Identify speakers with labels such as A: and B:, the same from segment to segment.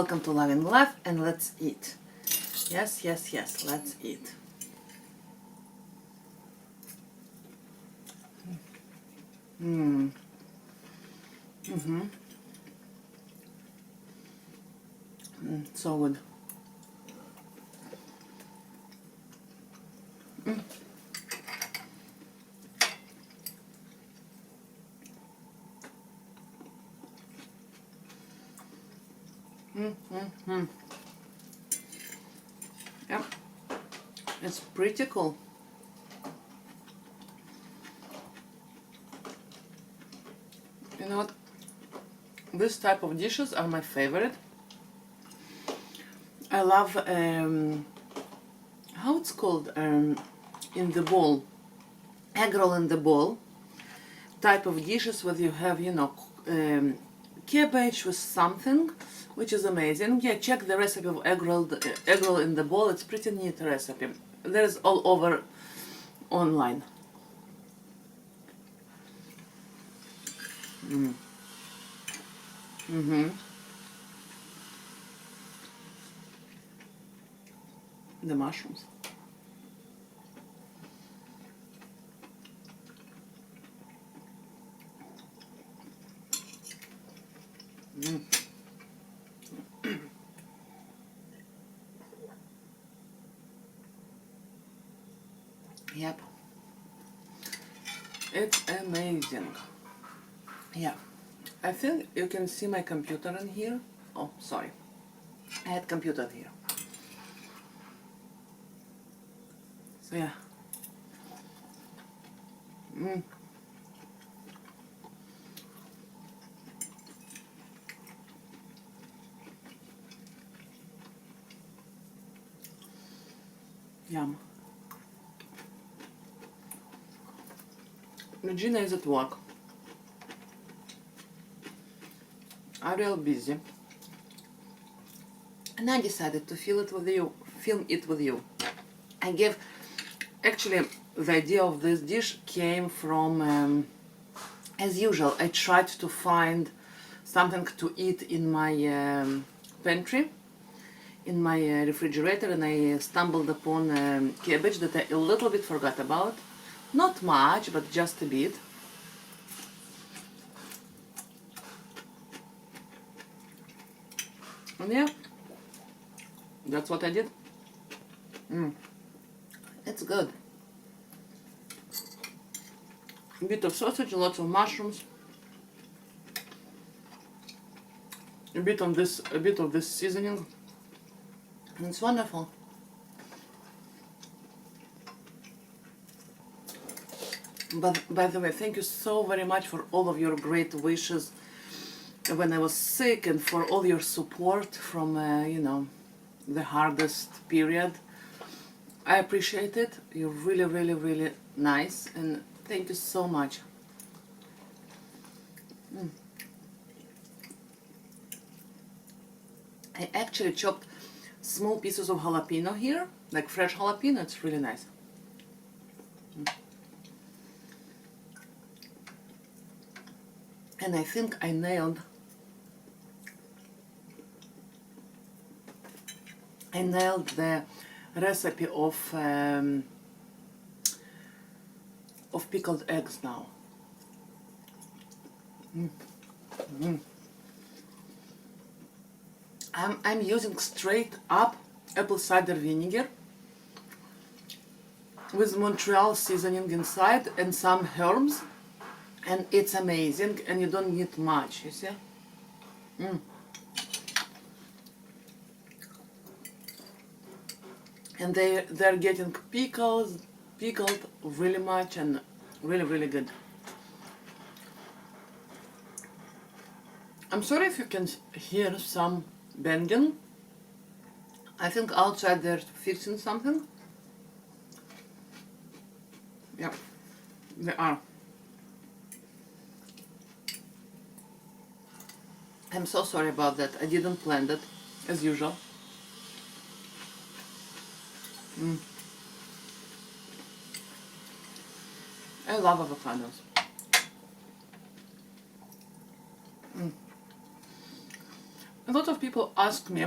A: welcome to Loving Life, and let's eat. Yes, yes, yes, let's eat. So good. Yep, it's pretty cool. You know what? This type of dishes are my favorite. I love how it's called, in the bowl, egg roll in the bowl type of dishes where you have, you know, cabbage with something, which is amazing. Yeah, check the recipe of egg roll in the bowl. It's pretty neat recipe. There's all over online. The mushrooms. Yep, it's amazing. Yeah, I think you can see my computer in here. Oh, sorry, I had computer here. So yeah. Yum. Regina is at work. I'm real busy. And I decided to film it with you. Actually, the idea of this dish came from, as usual, I tried to find something to eat in my pantry, in my refrigerator, and I stumbled upon cabbage that I a little bit forgot about. Not much, but just a bit. And yeah, that's what I did. It's good. A bit of sausage, lots of mushrooms, a bit of this seasoning, and it's wonderful. But by the way, thank you so very much for all of your great wishes when I was sick, and for all your support from you know, the hardest period. I appreciate it. You're really, really, really nice, and thank you so much. I actually chopped small pieces of jalapeno here, like fresh jalapeno. It's really nice. And I think I nailed the recipe of pickled eggs now. I'm using straight up apple cider vinegar with Montreal seasoning inside and some herbs, and it's amazing, and you don't need much, you see? And they're getting pickled really much, and really, really good. I'm sorry if you can hear some banging. I think outside they're fixing something. Yeah, they are. I'm so sorry about that. I didn't plan that, as usual. I love avocados. a lot of people ask me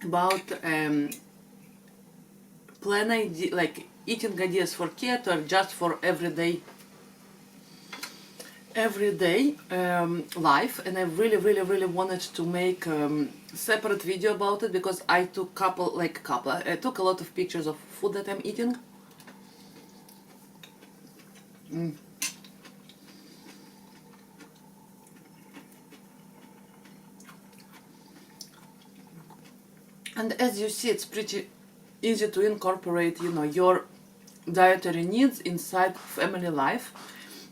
A: about plan idea, like eating ideas for kids or just for everyday life, and I really wanted to make separate video about it because I took I took a lot of pictures of food that I'm eating. And as you see, it's pretty easy to incorporate, you know, your dietary needs inside family life.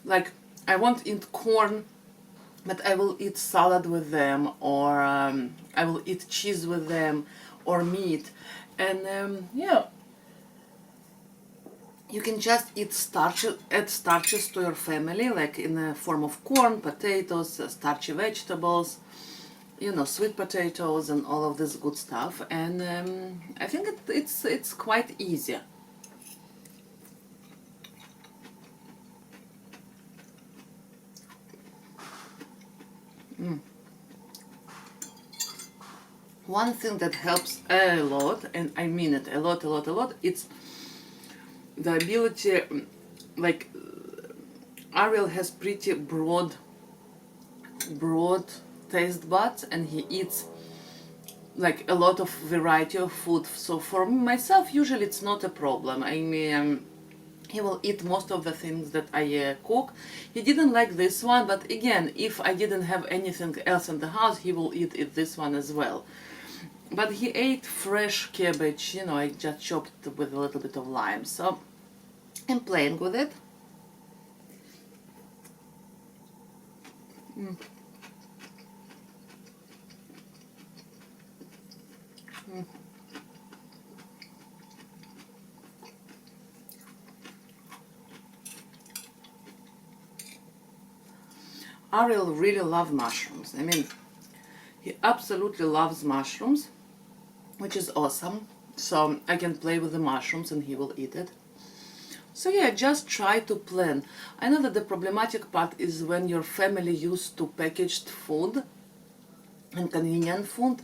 A: Like, I won't eat corn, but I will eat salad with them, or I will eat cheese with them, or meat. And yeah, you can just add starches to your family, like in the form of corn, potatoes, starchy vegetables, you know, sweet potatoes and all of this good stuff. And I think it's quite easy. One thing that helps a lot, and I mean it a lot, it's the ability, like, Ariel has pretty broad taste buds, and he eats like a lot of variety of food. So for myself, usually it's not a problem. I mean, he will eat most of the things that I cook. He didn't like this one, but again, if I didn't have anything else in the house, he will eat this one as well. But he ate fresh cabbage, you know, I just chopped it with a little bit of lime. So I'm playing with it. Ariel really loves mushrooms. I mean, he absolutely loves mushrooms, which is awesome. So I can play with the mushrooms and he will eat it. So yeah, just try to plan. I know that the problematic part is when your family used to packaged food and convenient food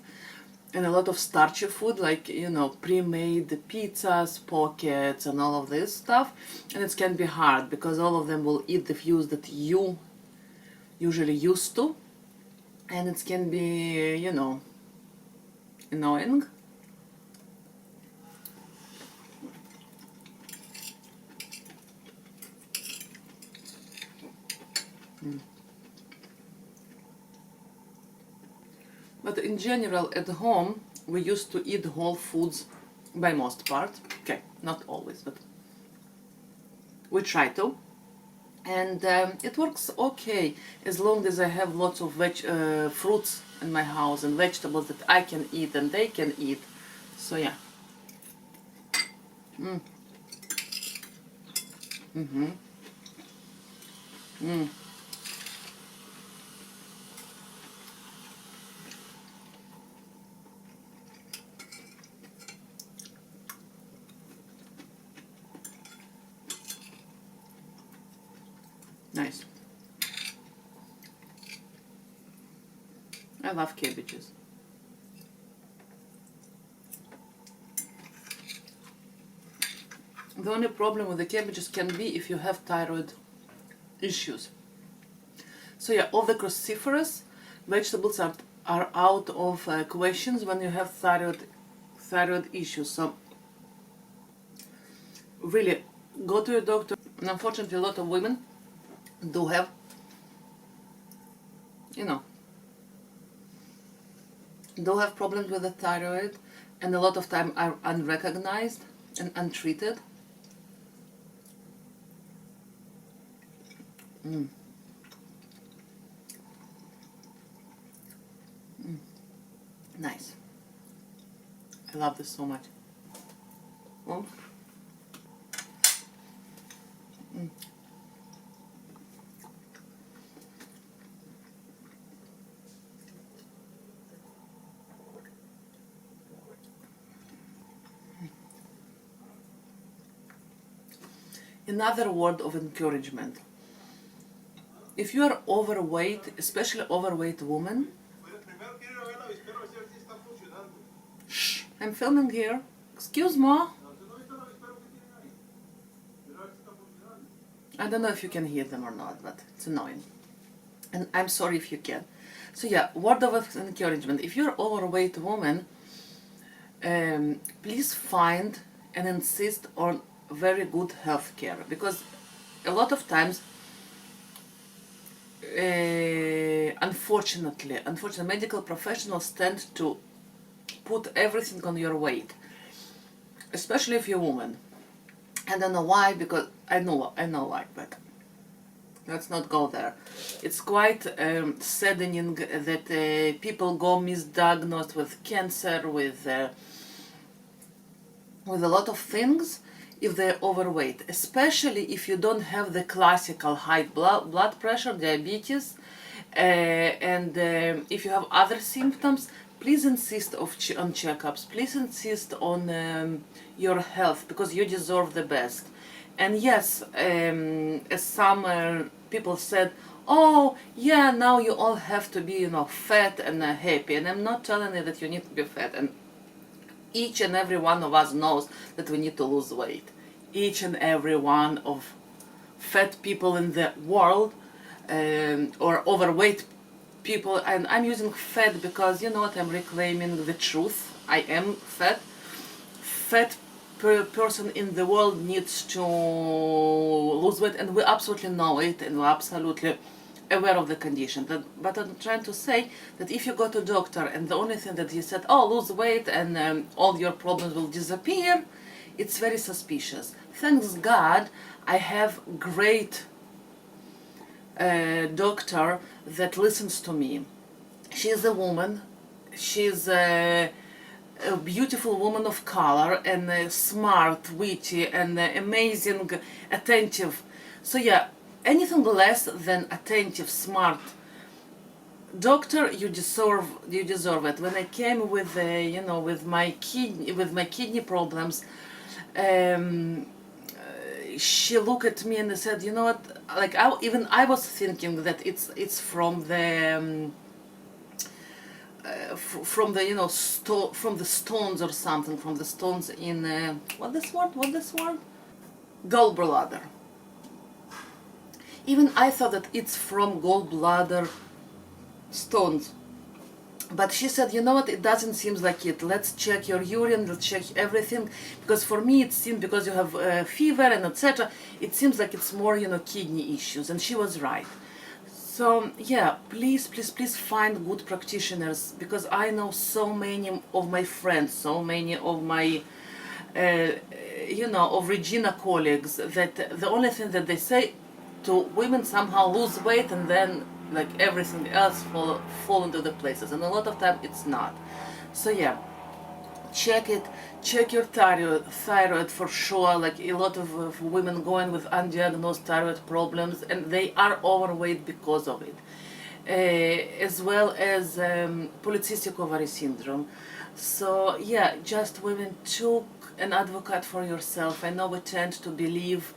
A: and a lot of starchy food, like, you know, pre-made pizzas, pockets and all of this stuff. And it can be hard because all of them will eat the foods that you usually used to, and it can be, you know, annoying. But in general, at home, we used to eat whole foods by most part. Okay, not always, but we try to. And it works okay as long as I have lots of fruits in my house and vegetables that I can eat and they can eat. So yeah. Nice. I love cabbages. The only problem with the cabbages can be if you have thyroid issues. So yeah, all the cruciferous vegetables are out of questions when you have thyroid issues. So really, go to your doctor. And unfortunately, a lot of women do have, you know, do have problems with the thyroid, and a lot of time are unrecognized and untreated. Nice. I love this so much. Oh. Another word of encouragement. if you are overweight, especially overweight woman, shh, I'm filming here. Excuse me. I don't know if you can hear them or not, but it's annoying. And I'm sorry if you can. So yeah, word of encouragement. If you're overweight woman, please find and insist on very good health care, because a lot of times, unfortunately, medical professionals tend to put everything on your weight, especially if you're a woman. I don't know why, because I know why, but let's not go there. It's quite saddening that people go misdiagnosed with cancer, with a lot of things, if they're overweight, especially if you don't have the classical high blood pressure, diabetes, and if you have other symptoms. Please insist on checkups. Please insist on your health, because you deserve the best. And yes, as some people said, oh yeah, now you all have to be, fat and happy. And I'm not telling you that you need to be fat. And each and every one of us knows that we need to lose weight. Each and every one of fat people in the world, or overweight people, and I'm using fat because, you know what, I'm reclaiming the truth. I am fat. Fat person in the world needs to lose weight, and we absolutely know it, and we're absolutely aware of the condition. But I'm trying to say that if you go to a doctor and the only thing that he said, oh, lose weight and all your problems will disappear, it's very suspicious. Thanks God I have great doctor that listens to me. She's a woman. She's a beautiful woman of color, and smart, witty, and amazing, attentive. So yeah, anything less than attentive, smart doctor, you deserve it. When I came with with my kidney problems, she looked at me and said, you know what, like I was thinking that it's from the from the stones or something, from the stones in what this word gallbladder. Even I thought that it's from gallbladder stones. But she said, you know what, it doesn't seem like it. Let's check your urine, let's check everything. Because for me it seemed, because you have fever and etc., it seems like it's more, kidney issues. And she was right. So yeah, please find good practitioners. Because I know so many of my friends, so many of my, of Regina colleagues, that the only thing that they say to women, somehow lose weight and then like everything else fall into the places, and a lot of time it's not. So yeah, check your thyroid for sure. Like a lot of women going with undiagnosed thyroid problems, and they are overweight because of it, as well as polycystic ovary syndrome. So yeah, just women, took an advocate for yourself. I know we tend to believe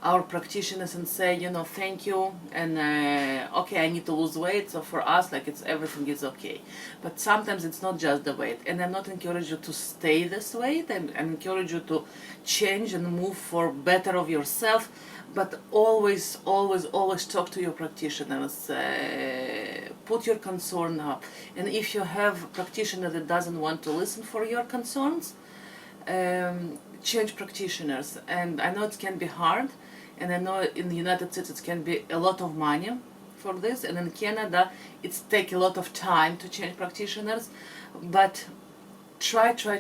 A: our practitioners and say, thank you, and okay, I need to lose weight, so for us, like, everything is okay. But sometimes it's not just the weight, and I'm not encouraging you to stay this weight. I'm encouraging you to change and move for better of yourself, but always talk to your practitioners, put your concern up. And if you have a practitioner that doesn't want to listen for your concerns, change practitioners. And I know it can be hard, and I know in the United States it can be a lot of money for this, and in Canada it's take a lot of time to change practitioners. But try to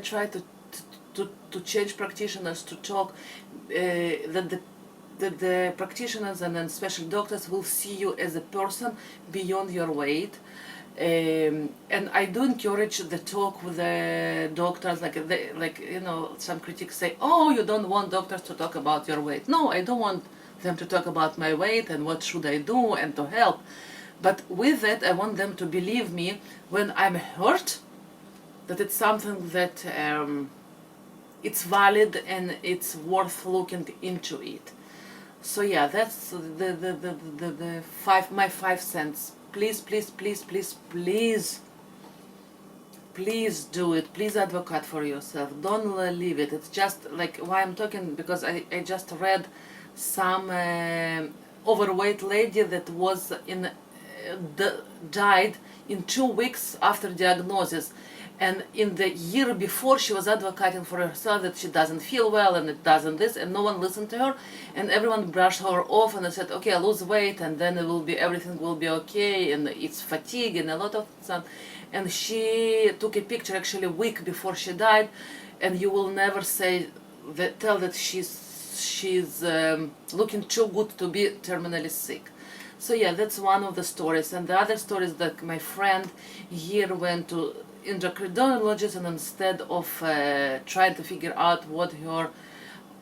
A: change practitioners, to talk, that the practitioners and then special doctors will see you as a person beyond your weight. And I do encourage the talk with the doctors, some critics say, oh, you don't want doctors to talk about your weight. No, I don't want them to talk about my weight and what should I do and to help. But with it, I want them to believe me when I'm hurt, that it's something that it's valid and it's worth looking into it. So yeah, that's the my 5 cents. Please, please, please, please, please, please do it. Please advocate for yourself. Don't leave it. It's just like why I'm talking, because I just read some overweight lady that was in died in 2 weeks after diagnosis, and in the year before she was advocating for herself that she doesn't feel well and it doesn't this, and no one listened to her, and everyone brushed her off and they said, okay, lose weight and then it will be, everything will be okay, and it's fatigue and a lot of stuff. And she took a picture actually a week before she died, and you will never say that, tell that she's looking too good to be terminally sick. So yeah, that's one of the stories. And the other story is that my friend here went to endocrinologist, and instead of trying to figure out what her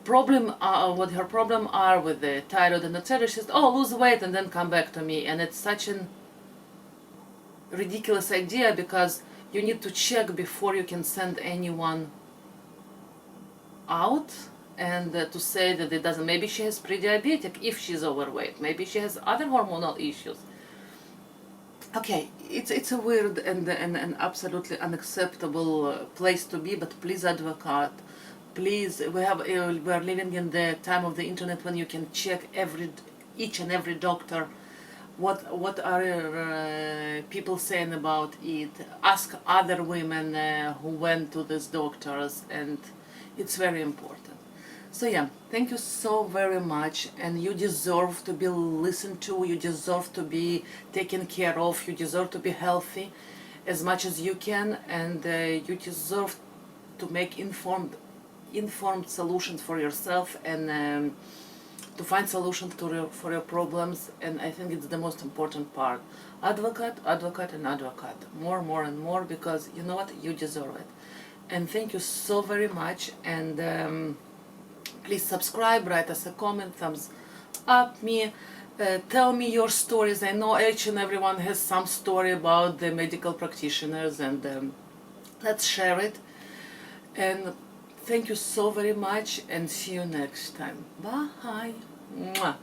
A: problem are with the thyroid and etc., she said, oh, lose weight and then come back to me. And it's such an ridiculous idea, because you need to check before you can send anyone out, and to say that it doesn't, maybe she has pre-diabetic if she's overweight, maybe she has other hormonal issues. Okay, it's a weird and absolutely unacceptable place to be, but please advocate. Please, we are living in the time of the internet when you can check each and every doctor what are people saying about it. Ask other women who went to these doctors, and it's very important. So yeah, thank you so very much, and you deserve to be listened to, you deserve to be taken care of, you deserve to be healthy as much as you can, and you deserve to make informed solutions for yourself, and to find solutions for your problems. And I think it's the most important part. Advocate, advocate, and advocate. More and more, because you know what? You deserve it. And thank you so very much. And please subscribe, write us a comment, thumbs up me, tell me your stories. I know each and everyone has some story about the medical practitioners, and let's share it. And thank you so very much, and see you next time. Bye. Mwah.